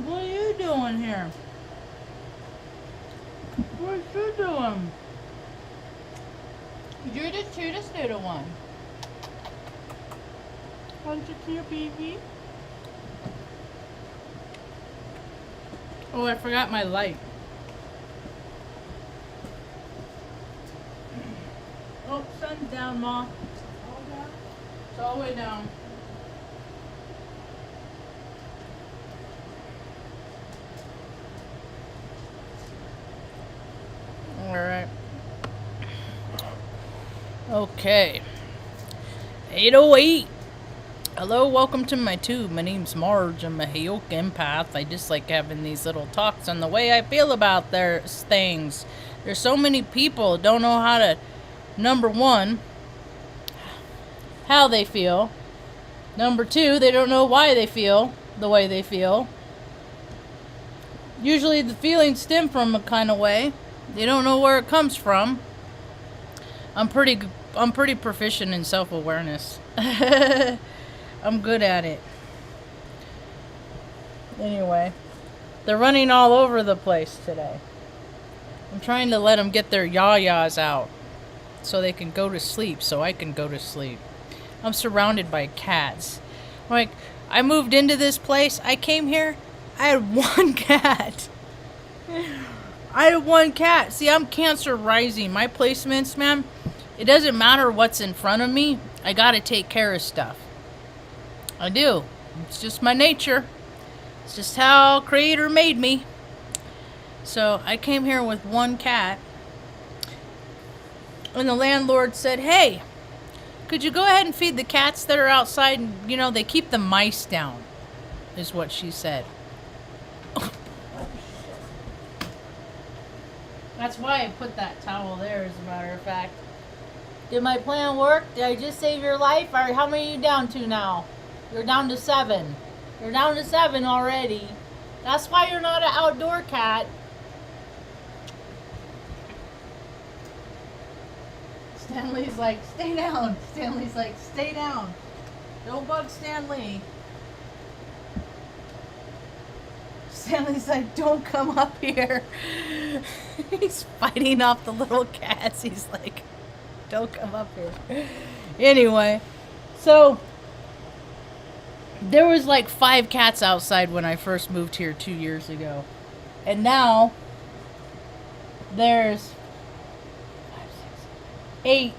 What are you doing here? What you doing? You're the cutest little one. Aren't you cute, baby? Oh, I forgot my light. Oh, sun's down, Ma. All down? It's all the way down. Alright. Okay. 808. Hello, welcome to my tube. My name's Marge. I'm a Hayok empath. I just like having these little talks on the way I feel about their things. There's so many people don't know how to, number one, how they feel. Number two, they don't know why they feel the way they feel. Usually the feelings stem from a kind of way. They don't know where it comes from. I'm pretty proficient in self-awareness. I'm good at it. Anyway, they're running all over the place today. I'm trying to let them get their yah-yahs out so they can go to sleep, so I can go to sleep. I'm surrounded by cats. Like, I moved into this place. I came here. I had one cat. I had one cat. See, I'm Cancer rising. My placements, man, it doesn't matter what's in front of me. I gotta take care of stuff. I do. It's just my nature. It's just how Creator made me. So I came here with one cat. And the landlord said, hey, could you go ahead and feed the cats that are outside? And, you know, they keep the mice down, is what she said. That's why I put that towel there, as a matter of fact. Did my plan work? Did I just save your life? Or how many are you down to now? You're down to 7. You're down to 7 already. That's why you're not an outdoor cat. Stanley's like, stay down. Stanley's like, stay down. Don't bug Stanley. Stanley's like, don't come up here. He's fighting off the little cats. He's like, don't come up here. Anyway, so there was like 5 cats outside when I first moved here 2 years ago. And now there's 8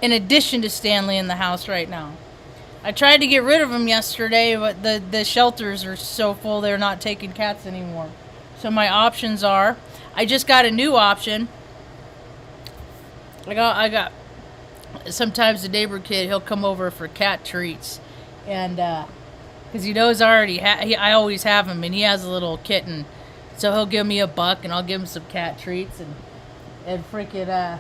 in addition to Stanley in the house right now. I tried to get rid of them yesterday, but the shelters are so full they're not taking cats anymore. So my options are, I just got a new option. I got sometimes the neighbor kid, he'll come over for cat treats, and because he knows I always have him, and he has a little kitten, so he'll give me $1 and I'll give him some cat treats, and freaking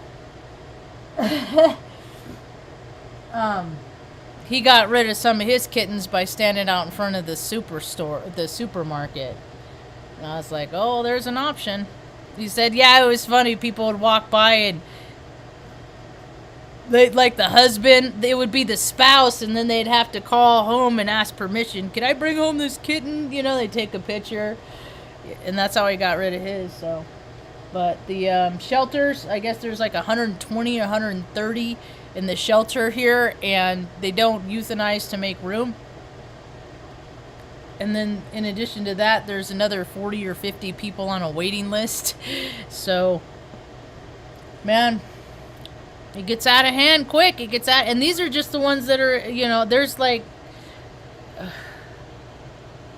he got rid of some of his kittens by standing out in front of the supermarket. And I was like, oh, there's an option. He said, yeah, it was funny. People would walk by and they'd like the husband, it would be the spouse, and then they'd have to call home and ask permission. Can I bring home this kitten? You know, they take a picture. And that's how he got rid of his, so. But the shelters, I guess there's like 120 or 130 in the shelter here, and they don't euthanize to make room. And then in addition to that, there's another 40 or 50 people on a waiting list. So, man, it gets out of hand quick. It gets out, and these are just the ones that are, you know, there's like,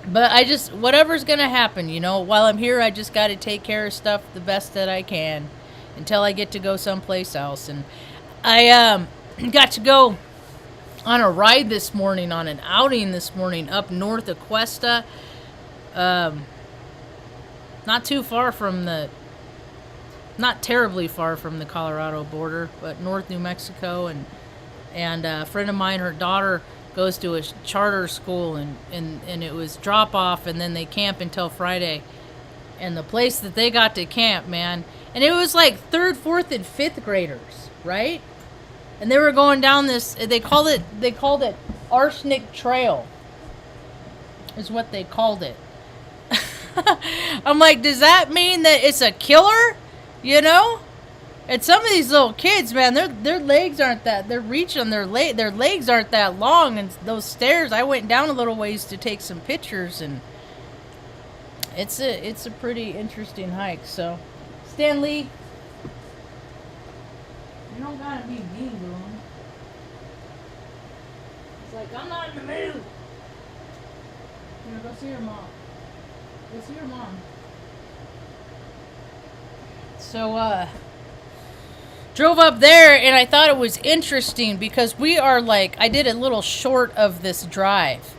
but I just, whatever's going to happen, you know, while I'm here, I just got to take care of stuff the best that I can until I get to go someplace else. And I got to go on a ride this morning, on an outing this morning up north of Cuesta. Not terribly far from the Colorado border, but north New Mexico. And a friend of mine, her daughter goes to a charter school, and it was drop off, and then they camp until Friday. And the place that they got to camp, man, and it was like 3rd, 4th, and 5th graders, right? And they were going down this, they called it Arsenic Trail. is what they called it. I'm like, does that mean that it's a killer? You know? And some of these little kids, man, their legs aren't that, they're reaching their legs aren't that long, and those stairs, I went down a little ways to take some pictures, and it's a pretty interesting hike. So, Stanley, you don't gotta be mean to him. It's like, I'm not in the mood. Here, go see your mom. Go see your mom. So, drove up there, and I thought it was interesting because we are like, I did a little short of this drive.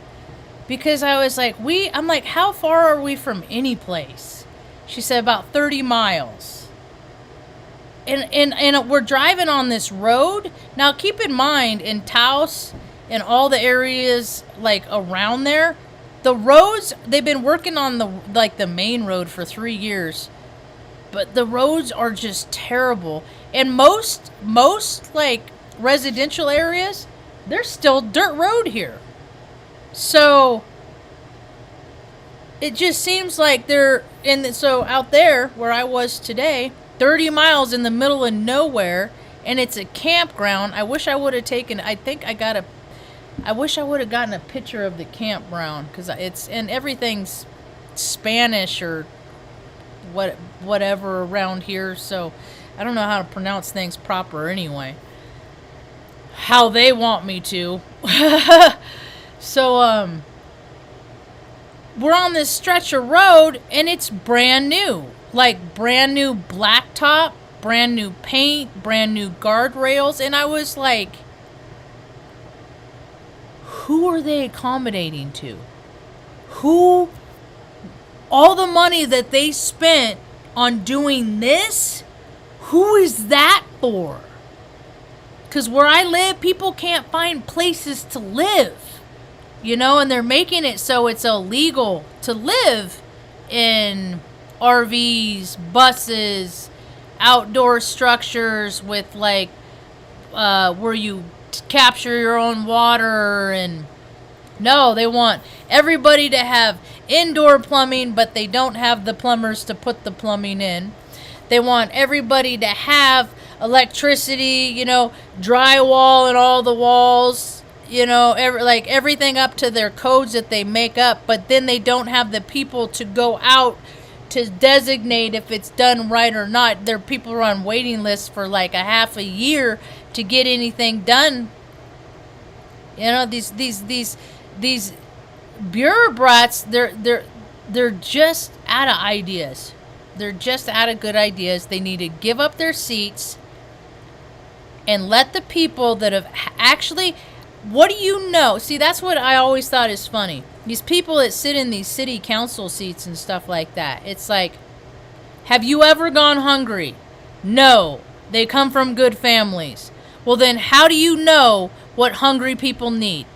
Because I was like, I'm like, how far are we from any place? She said about 30 miles. And we're driving on this road. Now, keep in mind, in Taos and all the areas like around there, the roads, they've been working on the main road for 3 years. But the roads are just terrible. And most like residential areas, there's still dirt road here. So it just seems like so out there where I was today, 30 miles in the middle of nowhere, and it's a campground. I wish I would have gotten a picture of the campground, because and everything's Spanish or whatever around here, so I don't know how to pronounce things proper anyway. How they want me to. So, we're on this stretch of road, and it's brand new. Like, brand new blacktop, brand new paint, brand new guardrails, and I was like, who are they accommodating to? All the money that they spent on doing this, who is that for? Because where I live, people can't find places to live. You know, and they're making it so it's illegal to live in RVs, buses, outdoor structures with like where you capture your own water. And no, they want everybody to have indoor plumbing, but they don't have the plumbers to put the plumbing in. They want everybody to have electricity, you know, drywall in all the walls. You know, everything up to their codes that they make up, but then they don't have the people to go out to designate if it's done right or not. Their people are on waiting lists for like a half a year to get anything done. You know, these bureaucrats, they're just out of ideas. They're just out of good ideas. They need to give up their seats and let the people that have actually. What do you know? See, that's what I always thought is funny. These people that sit in these city council seats and stuff like that. It's like, have you ever gone hungry? No. They come from good families. Well, then how do you know what hungry people need?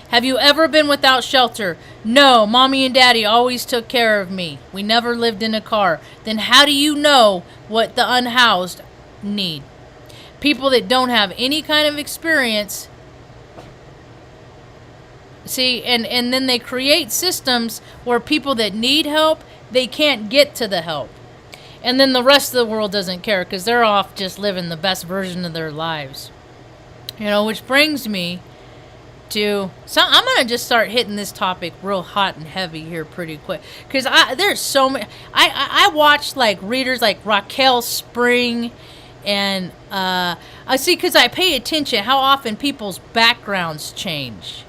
Have you ever been without shelter? No. Mommy and Daddy always took care of me. We never lived in a car. Then how do you know what the unhoused need? People that don't have any kind of experience. See, and then they create systems where people that need help, they can't get to the help. And then the rest of the world doesn't care because they're off just living the best version of their lives. You know, which brings me to... So I'm going to just start hitting this topic real hot and heavy here pretty quick. Because there's so many... I watch, like, readers like Raquel Spring and... I see, because I pay attention how often people's backgrounds change.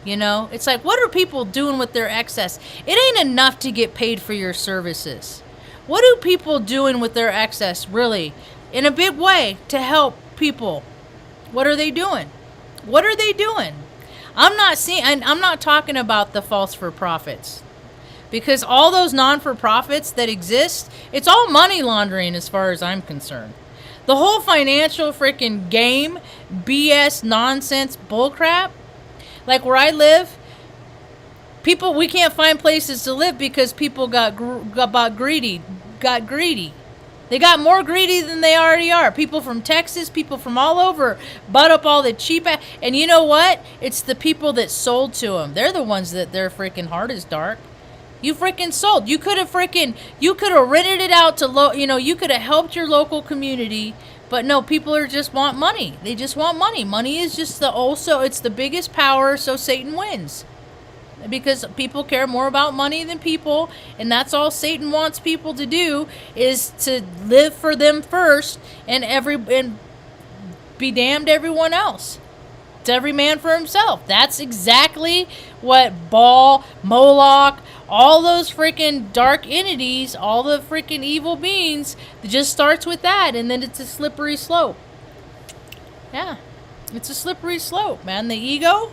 You know, it's like, what are people doing with their excess? It ain't enough to get paid for your services. What are people doing with their excess, really, in a big way to help people? What are they doing? What are they doing? I'm not talking about the false for profits, because all those non-for-profits that exist, it's all money laundering as far as I'm concerned. The whole financial freaking game, BS, nonsense, bullcrap. Like where I live, we can't find places to live because people got greedy. They got more greedy than they already are. People from Texas, people from all over, butt up all the cheap and you know what? It's the people that sold to them. They're the ones that their freaking heart is dark. You freaking sold. You could have rented it out to you could have helped your local community, but no, people just want money. They just want money. Money is just it's the biggest power, so Satan wins. Because people care more about money than people, and that's all Satan wants people to do, is to live for them first and be damned everyone else. It's every man for himself. That's exactly what Baal, Moloch, all those freaking dark entities, all the freaking evil beings, it just starts with that, and then it's a slippery slope. Yeah, it's a slippery slope, man. The ego,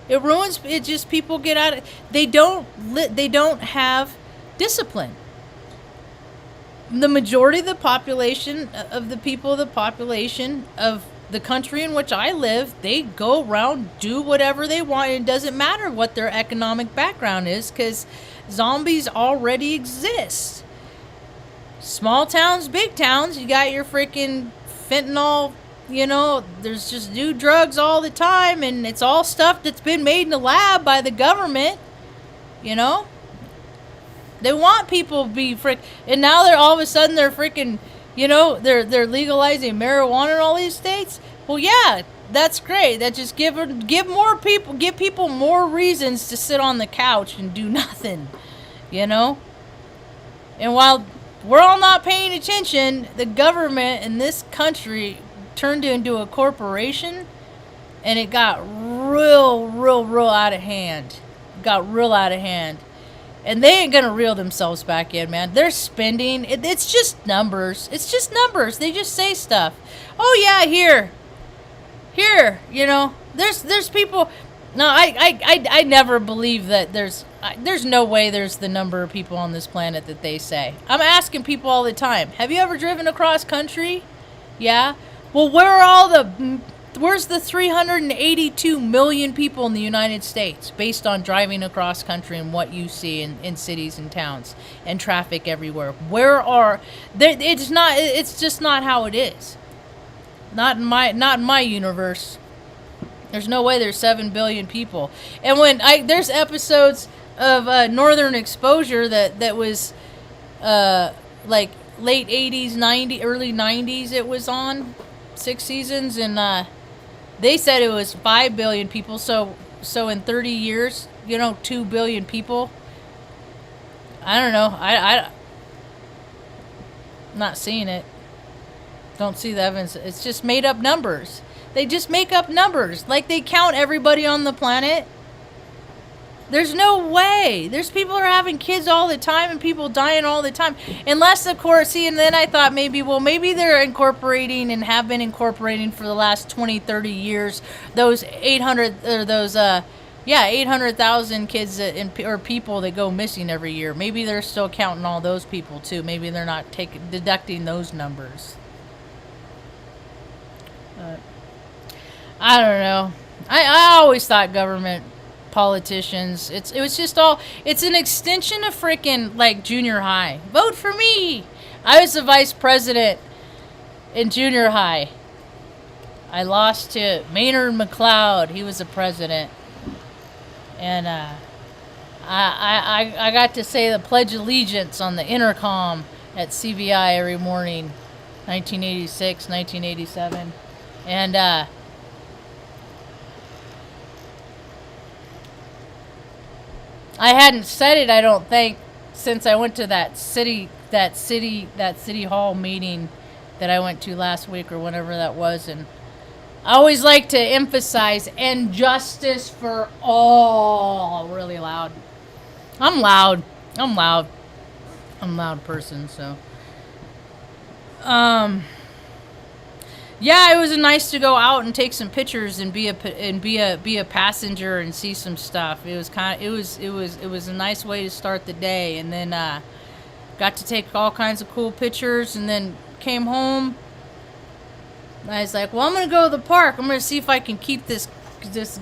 it ruins. It just people get out of. They don't have discipline. The majority of the population of the population of the country in which I live, they go around, do whatever they want. It doesn't matter what their economic background is, because zombies already exist. Small towns, big towns, you got your freaking fentanyl. There's just new drugs all the time, and it's all stuff that's been made in the lab by the government. They want people to be and now they're all of a sudden they're freaking, they're legalizing marijuana in all these states. Well, yeah, that's great. That just give people more reasons to sit on the couch and do nothing, And while we're all not paying attention, the government in this country turned into a corporation, and it got real out of hand. And they ain't gonna reel themselves back in, man. They're spending. It's just numbers. They just say stuff. Oh yeah, here. There's people. No, I never believe that there's no way there's the number of people on this planet that they say. I'm asking people all the time. Have you ever driven across country? Yeah. Well, where's the 382 million people in the United States based on driving across country and what you see in cities and towns and traffic everywhere? It's just not how it is. Not in my universe. There's no way there's 7 billion people. And there's episodes of Northern Exposure that was like late 80s, 90s, early 90s it was on. 6 seasons, and they said it was 5 billion people. So in 30 years, 2 billion people. I don't know. I'm not seeing it. Don't see the evidence. It's just made up numbers. They just make up numbers, like they count everybody on the planet. There's no way. There's people who are having kids all the time and people dying all the time. Unless, of course, and then I thought maybe they're incorporating and have been incorporating for the last 20, 30 years those 800,000 kids or people that go missing every year. Maybe they're still counting all those people too. Maybe they're not deducting those numbers. I don't know. I always thought government, politicians, it's an extension of freaking like junior high. Vote for me. I was the vice president in junior high. I lost to Maynard McLeod. He was the president, and I got to say the Pledge of Allegiance on the intercom at CVI every morning, 1986, 1987, and I hadn't said it, I don't think, since I went to that city hall meeting that I went to last week or whenever that was, and I always like to emphasize and justice for all really loud. I'm loud. I'm a loud person, so yeah, it was nice to go out and take some pictures and be a passenger and see some stuff. It was a nice way to start the day, and then got to take all kinds of cool pictures, and then came home. I was like, well, I'm gonna go to the park. I'm gonna see if I can keep this,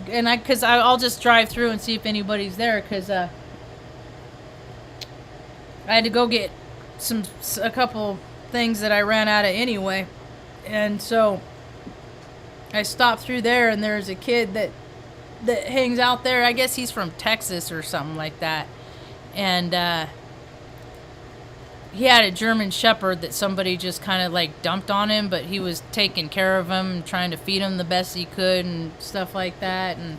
and I'll just drive through and see if anybody's there, because I had to go get a couple things that I ran out of anyway. And so I stopped through there, and there's a kid that hangs out there. I guess he's from Texas or something like that. And he had a German Shepherd that somebody just kind of like dumped on him, but he was taking care of him and trying to feed him the best he could and stuff like that. And,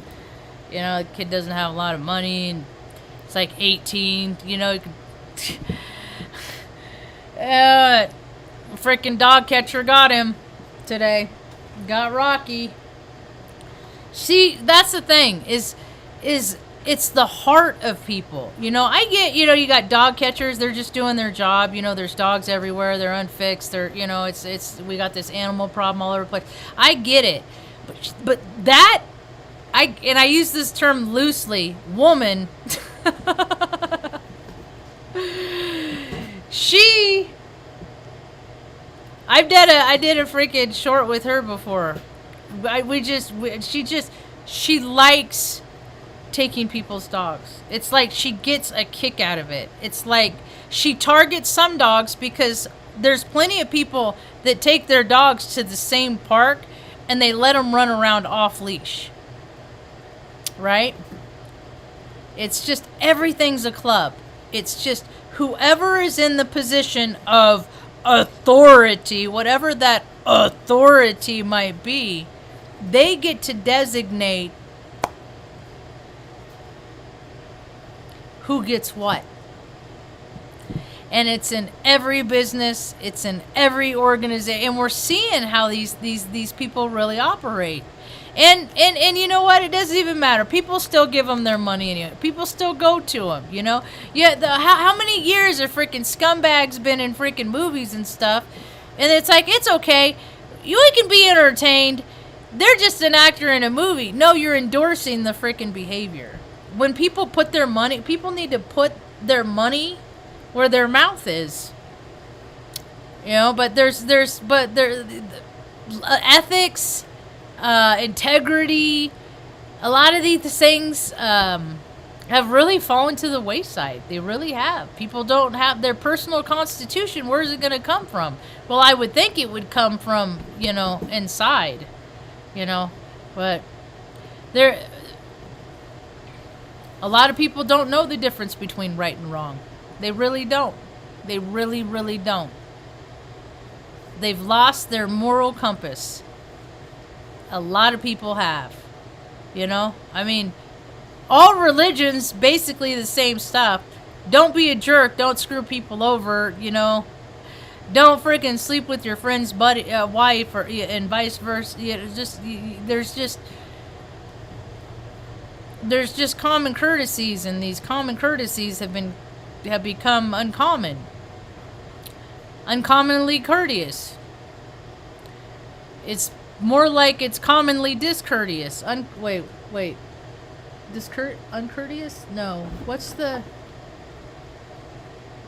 you know, the kid doesn't have a lot of money, and it's like 18, you know. Freaking dog catcher got him today. Got Rocky. See, that's the thing, is it's the heart of people. You know, I get, you know, you got dog catchers, they're just doing their job. You know, there's dogs everywhere, they're unfixed, they're, you know, it's we got this animal problem all over the place. I get it. But that, and I use this term loosely, woman, I did a freaking short with her before. She likes taking people's dogs. It's like she gets a kick out of it. It's like she targets some dogs because there's plenty of people that take their dogs to the same park and they let them run around off leash. Right? It's just everything's a club. It's just whoever is in the position of authority, whatever that authority might be, they get to designate who gets what. And it's in every business, it's in every organization, and we're seeing how these people really operate. And you know what? It doesn't even matter. People still give them their money anyway. People still go to them, you know? Yeah, how many years have freaking scumbags been in freaking movies and stuff? And it's like, it's okay. You can be entertained. They're just an actor in a movie. No, you're endorsing the freaking behavior. When people put their money, people need to put their money where their mouth is. You know, but there's ethics, integrity, a lot of these things have really fallen to the wayside. They really have. People don't have their personal constitution. Where is it going to come from? Well, I would think it would come from, you know, inside, you know, but a lot of people don't know the difference between right and wrong. They really don't. They really, really don't. They've lost their moral compass. A lot of people have. You know? I mean, all religions, basically the same stuff. Don't be a jerk. Don't screw people over, you know? Don't freaking sleep with your friend's wife, and vice versa. You know, there's just common courtesies, and these common courtesies have become uncommon. Uncommonly courteous. It's more like it's commonly discourteous. Uncourteous? No. What's the...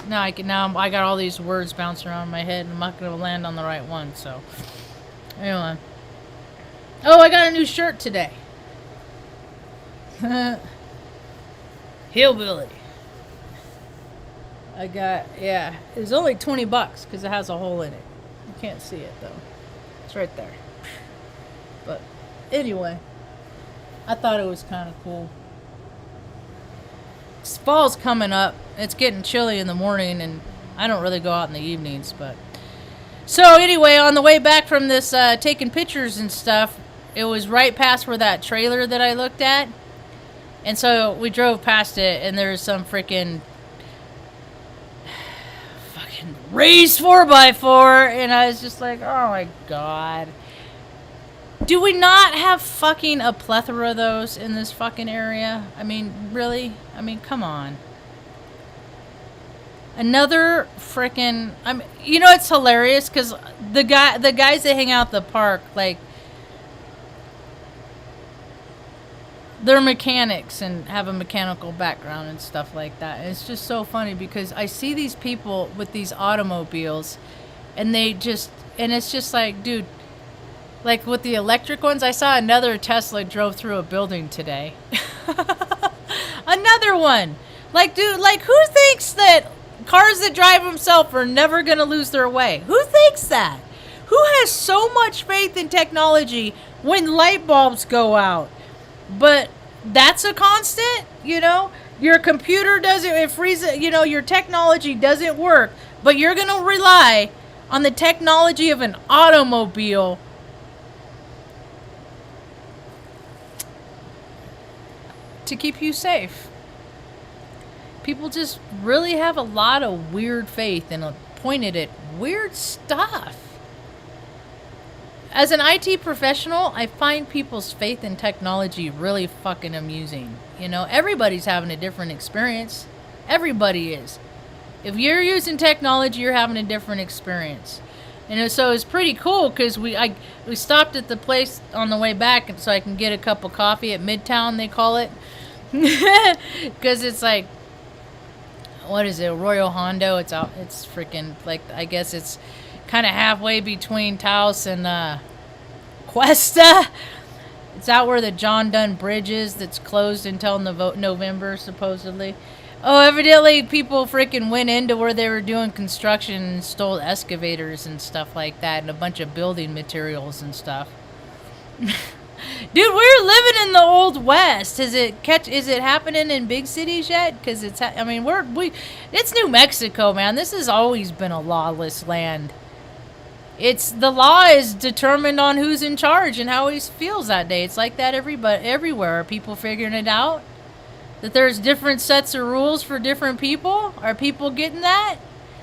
No, I got all these words bouncing around in my head, and I'm not going to land on the right one, so... Anyway. Oh, I got a new shirt today. Hillbilly. It was only $20 because it has a hole in it. You can't see it though. It's right there. But anyway, I thought it was kind of cool. Fall's coming up. It's getting chilly in the morning, and I don't really go out in the evenings. But so anyway, on the way back from this taking pictures and stuff, it was right past where that trailer that I looked at. And so we drove past it, and there's some freaking fucking raised 4x4, and I was just like, oh my god. Do we not have fucking a plethora of those in this fucking area? I mean, really? I mean, come on. Another freaking... I mean, you know, it's hilarious, because the guys that hang out at the park, like... They're mechanics and have a mechanical background and stuff like that. And it's just so funny because I see these people with these automobiles and it's just like, dude, like with the electric ones, I saw another Tesla drove through a building today. Another one. Like, dude, like who thinks that Cars that drive themselves are never going to lose their way. Who thinks that? Who has so much faith in technology when light bulbs go out? But that's a constant, you know? Your computer doesn't, it freezes, you know, your technology doesn't work, but you're going to rely on the technology of an automobile to keep you safe. People just really have a lot of weird faith and pointed at weird stuff. As an IT professional, I find people's faith in technology really fucking amusing. You know, everybody's having a different experience. Everybody is. If you're using technology, you're having a different experience. And so it's pretty cool because we stopped at the place on the way back so I can get a cup of coffee at Midtown, they call it. Because it's like, what is it, Royal Hondo? It's freaking, like, I guess it's kind of halfway between Taos and Cuesta. It's out where the John Dunn Bridge is that's closed until November, supposedly. Oh, evidently people freaking went into where they were doing construction and stole excavators and stuff like that and a bunch of building materials and stuff. Dude, we're living in the Old West. Is it happening in big cities yet? Because it's New Mexico, man. This has always been a lawless land. The law is determined on who's in charge and how he feels that day. It's like that everywhere. Are people figuring it out? That there's different sets of rules for different people? Are people getting that?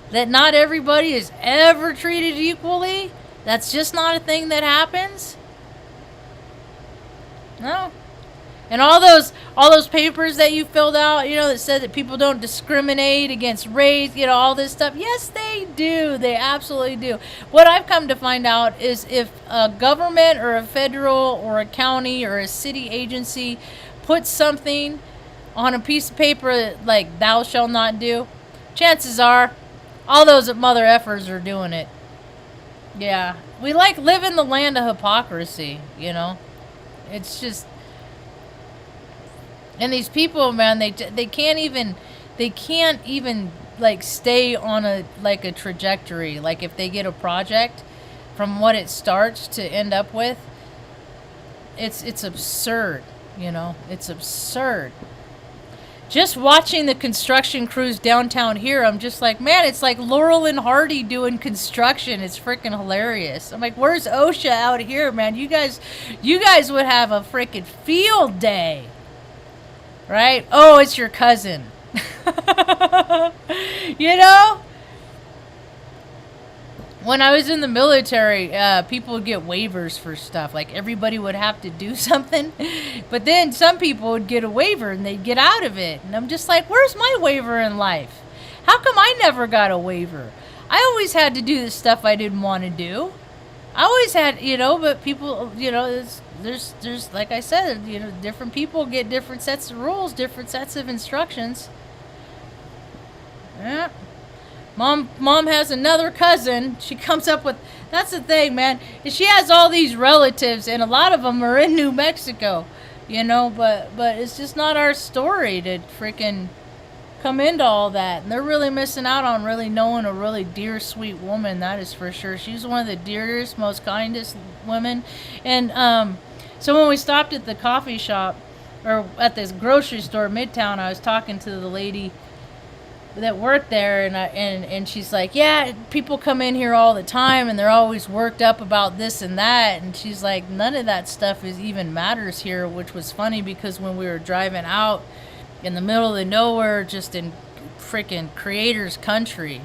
That not everybody is ever treated equally? That's just not a thing that happens? No. And all those papers that you filled out, you know, that said that people don't discriminate against race, you know, all this stuff. Yes, they do. They absolutely do. What I've come to find out is if a government or a federal or a county or a city agency puts something on a piece of paper like thou shalt not do, chances are all those mother effers are doing it. Yeah. We live in the land of hypocrisy, you know. It's just, and these people, man, they can't even like stay on a trajectory. Like if they get a project from what it starts to end up with, it's absurd, you know. It's absurd. Just watching the construction crews downtown here, I'm just like, man, it's like Laurel and Hardy doing construction. It's freaking hilarious. I'm like, where's OSHA out here, man? You guys would have a freaking field day. Right? Oh, it's your cousin. You know? When I was in the military, people would get waivers for stuff. Like, everybody would have to do something. But then some people would get a waiver and they'd get out of it. And I'm just like, where's my waiver in life? How come I never got a waiver? I always had to do the stuff I didn't want to do. I always had, you know, but people, you know, there's like I said, you know, different people get different sets of rules, different sets of instructions. Yeah. Mom has another cousin. She comes up with, that's the thing, man. She has all these relatives, and a lot of them are in New Mexico, you know. But it's just not our story to freaking come into all that. And they're really missing out on really knowing a really dear, sweet woman. That is for sure. She's one of the dearest, most kindest women. And so when we stopped at the coffee shop or at this grocery store, Midtown, I was talking to the lady that worked there, and she's like, yeah, people come in here all the time and they're always worked up about this and that, and she's like, none of that stuff even matters here, which was funny because when we were driving out in the middle of the nowhere, just in freaking creators country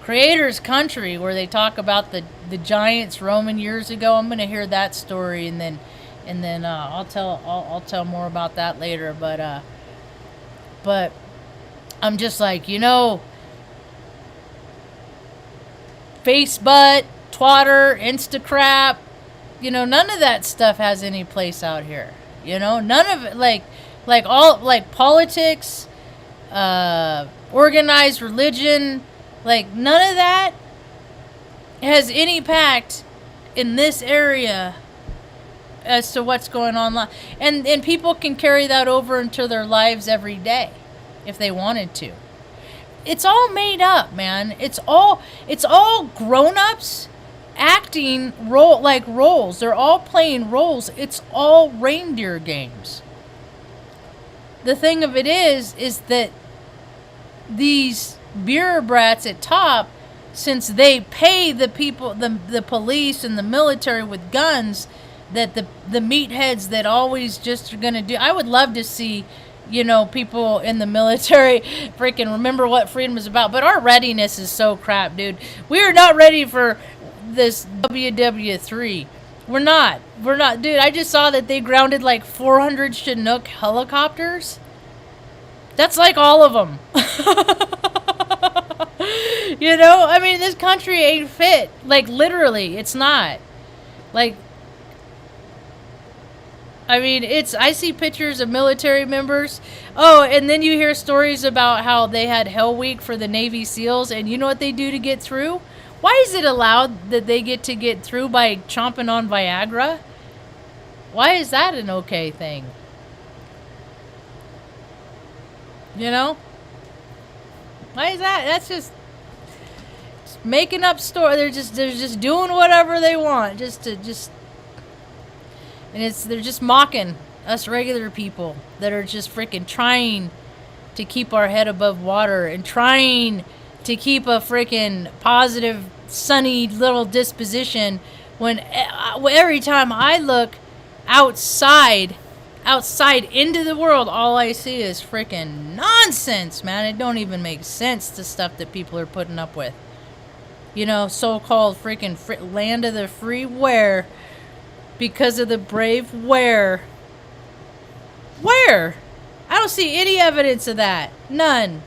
where they talk about the giants roaming years ago. I'm gonna hear that story and then I'll tell more about that later, but I'm just like, you know, face butt, twatter, Instacrap, you know, none of that stuff has any place out here. You know, none of it, like politics, organized religion, like none of that has any impact in this area as to what's going on. And people can carry that over into their lives every day if they wanted to. it's all made up, man. It's all grown-ups acting roles. They're all playing roles. It's all reindeer games. The thing of it is that these bureaucrats at top, since they pay the people, the police and the military with guns, that the meatheads that always just are going to do. I would love to see, people in the military freaking remember what freedom is about. But our readiness is so crap, dude. We are not ready for this WW3. We're not, dude. I just saw that they grounded like 400 Chinook helicopters. That's like all of them. I mean, this country ain't fit. Like, literally, it's not. Like, I mean, I see pictures of military members. Oh, and then you hear stories about how they had Hell Week for the Navy SEALs, and you know what they do to get through? Why is it allowed that they get through by chomping on Viagra? Why is that an okay thing? Why is that? That's just making up story. They're just doing whatever they want, and they're just mocking us regular people that are just freaking trying to keep our head above water and trying to keep a freaking positive, sunny little disposition. When every time I look outside into the world, all I see is freaking nonsense, man. It don't even make sense, the stuff that people are putting up with. So-called freaking land of the Freeware because of the brave Ware. Where? I don't see any evidence of that. None.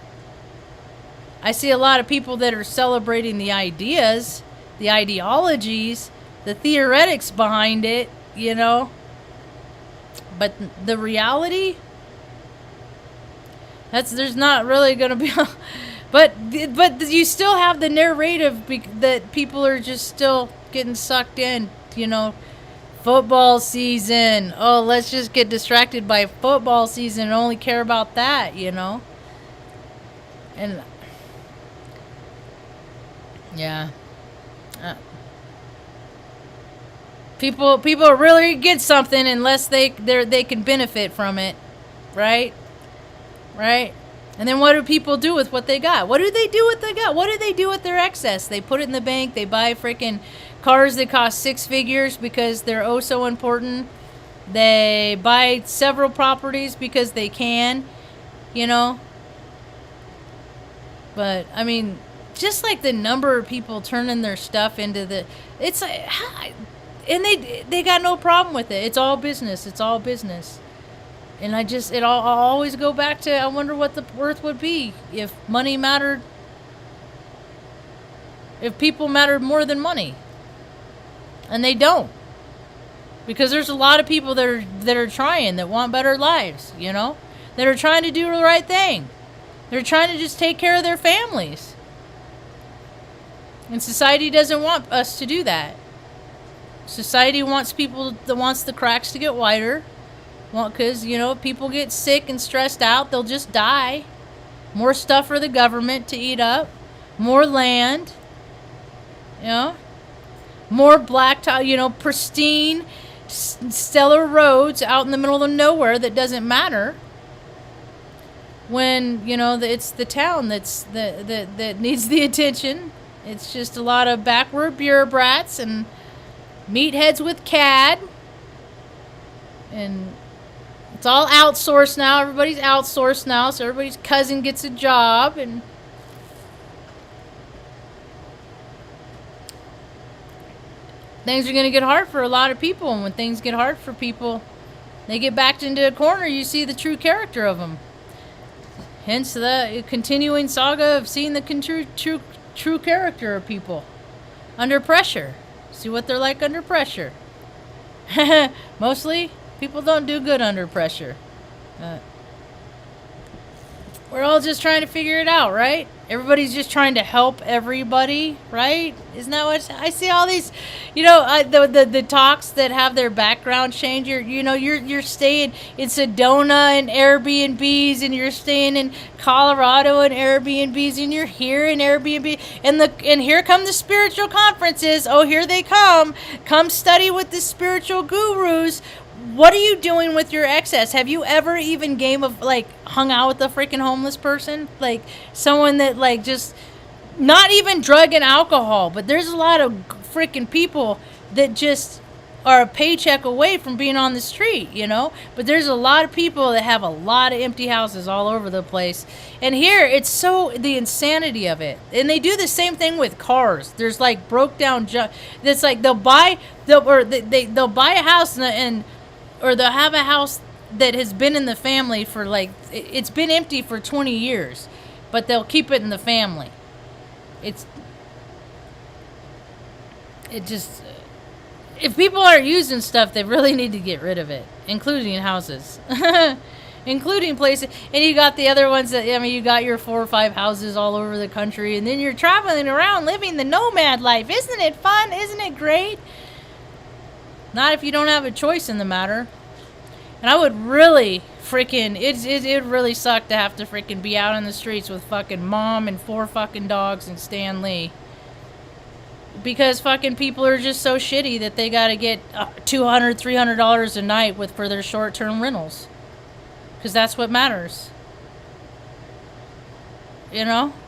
I see a lot of people that are celebrating the ideas, the ideologies, the theoretics behind it, But the reality, there's not really going to be, but you still have the narrative that people are just still getting sucked in, football season. Oh, let's just get distracted by football season and only care about that, And yeah. People really get something unless they can benefit from it, right? And then what do people do with what they got? What do they do with what they got? What do they do with their excess? They put it in the bank. They buy freaking cars that cost 6 figures because they're oh so important. They buy several properties because they can, But I mean, just like the number of people turning their stuff into it's like. And they got no problem with it. It's all business. And I'll always go back to, I wonder what the earth would be if money mattered, if people mattered more than money. And they don't. Because there's a lot of people that are trying, that want better lives, that are trying to do the right thing. They're trying to just take care of their families. And society doesn't want us to do that. Society wants the cracks to get wider. Because, people get sick and stressed out, they'll just die. More stuff for the government to eat up. More land. More blacktop, pristine, stellar roads out in the middle of nowhere that doesn't matter. When, it's the town that needs the attention. It's just a lot of backward bureaucrats and meatheads with CAD, and it's all outsourced now. Everybody's outsourced now, so everybody's cousin gets a job, and things are going to get hard for a lot of people. And when things get hard for people, they get backed into a corner. You see the true character of them. Hence the continuing saga of seeing the true character of people under pressure. See what they're like under pressure. Mostly, people don't do good under pressure. We're all just trying to figure it out, right? Everybody's just trying to help everybody, right? Isn't that what I see? All these, the talks that have their background change. You're staying in Sedona and Airbnbs, and you're staying in Colorado and Airbnbs, and you're here in Airbnb, and here come the spiritual conferences. Oh, here they come! Come study with the spiritual gurus. What are you doing with your excess? Have you ever even hung out with a freaking homeless person? Like someone that just not even drug and alcohol, but there's a lot of freaking people that just are a paycheck away from being on the street, But there's a lot of people that have a lot of empty houses all over the place. And here it's the insanity of it. And they do the same thing with cars. There's broke down that's they'll buy a house or they'll have a house that has been in the family for it's been empty for 20 years, but they'll keep it in the family. If people aren't using stuff, they really need to get rid of it, including houses, including places. And you got the other ones you got your 4 or 5 houses all over the country, and then you're traveling around living the nomad life. Isn't it fun? Isn't it great? Not if you don't have a choice in the matter. And I would really it really suck to have to freaking be out on the streets with fucking mom and 4 fucking dogs and Stan Lee. Because fucking people are just so shitty that they gotta get $200, $300 a night for their short-term rentals. Because that's what matters. And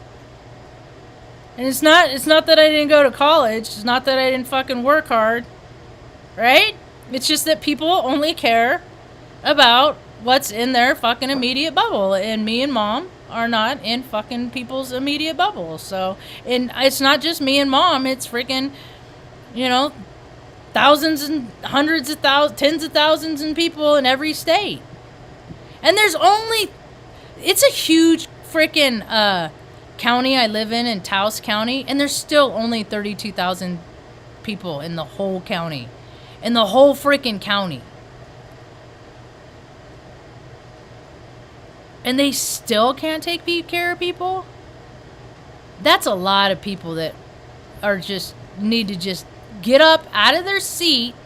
it's not that I didn't go to college. It's not that I didn't fucking work hard. Right? It's just that people only care about what's in their fucking immediate bubble. And me and mom are not in fucking people's immediate bubble. So, and it's not just me and mom. It's freaking, thousands and hundreds of thousands, tens of thousands of people in every state. And it's a huge freaking county I live in Taos County. And there's still only 32,000 people in the whole county. In the whole freaking county. And they still can't take care of people? That's a lot of people that need to just get up out of their seat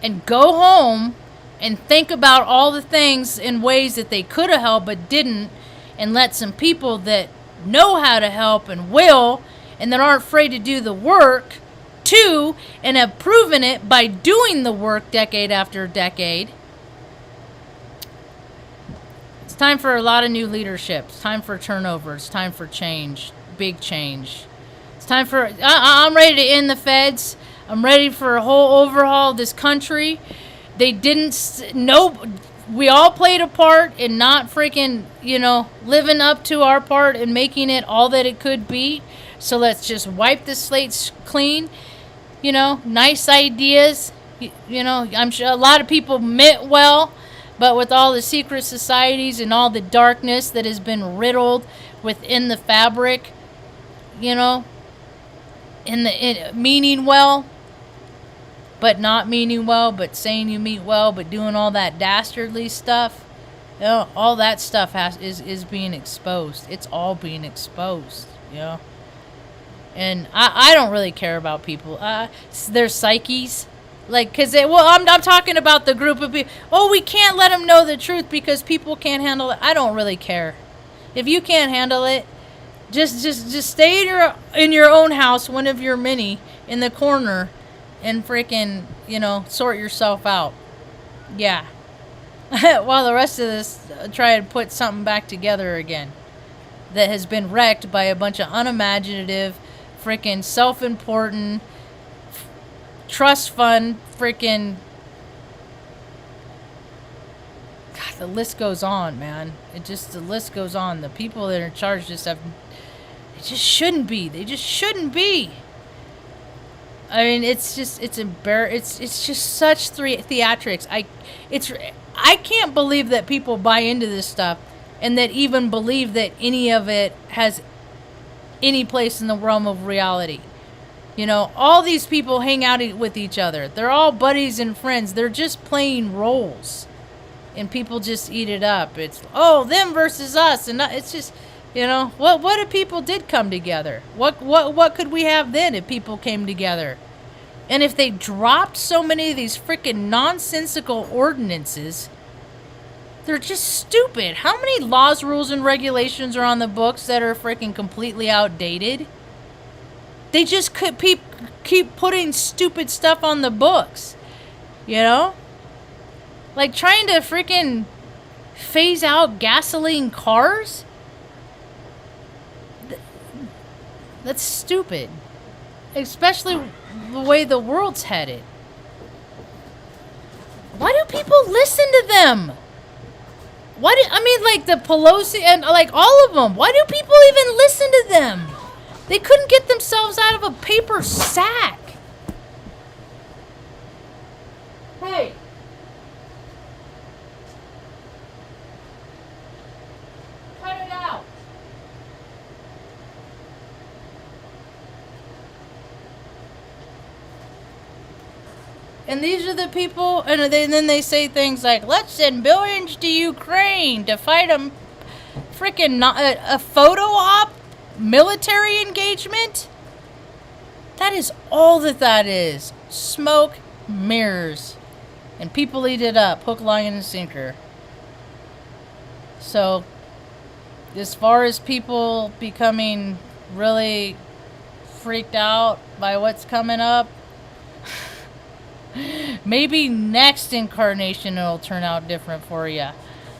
and go home and think about all the things in ways that they could have helped but didn't, and let some people that know how to help and will, and that aren't afraid to do the work too, and have proven it by doing the work decade after decade. It's time for a lot of new leadership. It's time for turnover. It's time for change. Big change. It's time for... I'm ready to end the feds. I'm ready for a whole overhaul of this country. They didn't... We all played a part in not freaking, living up to our part and making it all that it could be. So let's just wipe the slates clean. Nice ideas. I'm sure a lot of people meant well, but with all the secret societies and all the darkness that has been riddled within the fabric, meaning well, but not meaning well, but saying you mean well, but doing all that dastardly stuff, all that stuff is being exposed. It's all being exposed, And I don't really care about people. Their psyches. I'm talking about the group of people. Oh, we can't let them know the truth because people can't handle it. I don't really care. If you can't handle it, just stay in your own house, one of your many, in the corner, and freaking, sort yourself out. Yeah. While the rest of this try and put something back together again that has been wrecked by a bunch of unimaginative, freaking self-important, trust fund, freaking... God, the list goes on, man. The list goes on. The people that are in charge they just shouldn't be. They just shouldn't be. I mean, it's just such theatrics. I can't believe that people buy into this stuff and that even believe that any of it has any place in the realm of reality. All these people hang out with each other. They're all buddies and friends. They're just playing roles. and people just eat it up. It's, oh, them versus us, and not, it's just, you know, what if people did come together? What could we have then if people came together? And if they dropped so many of these freaking nonsensical ordinances, they're just stupid. How many laws, rules, and regulations are on the books that are freaking completely outdated? They just could keep putting stupid stuff on the books, you know? Like trying to freaking phase out gasoline cars? That's stupid. Especially the way the world's headed. Why do people listen to them? I mean, like the Pelosi and like all of them. Why do people even listen to them? They couldn't get themselves out of a paper sack. Hey. Cut it out. And these are the people, and then they say things like, let's send billions to Ukraine to fight a freaking a photo op military engagement. That is all that is. Smoke, mirrors, and people eat it up, hook, line, and sinker. So, as far as people becoming really freaked out by what's coming up, maybe next incarnation it'll turn out different for you.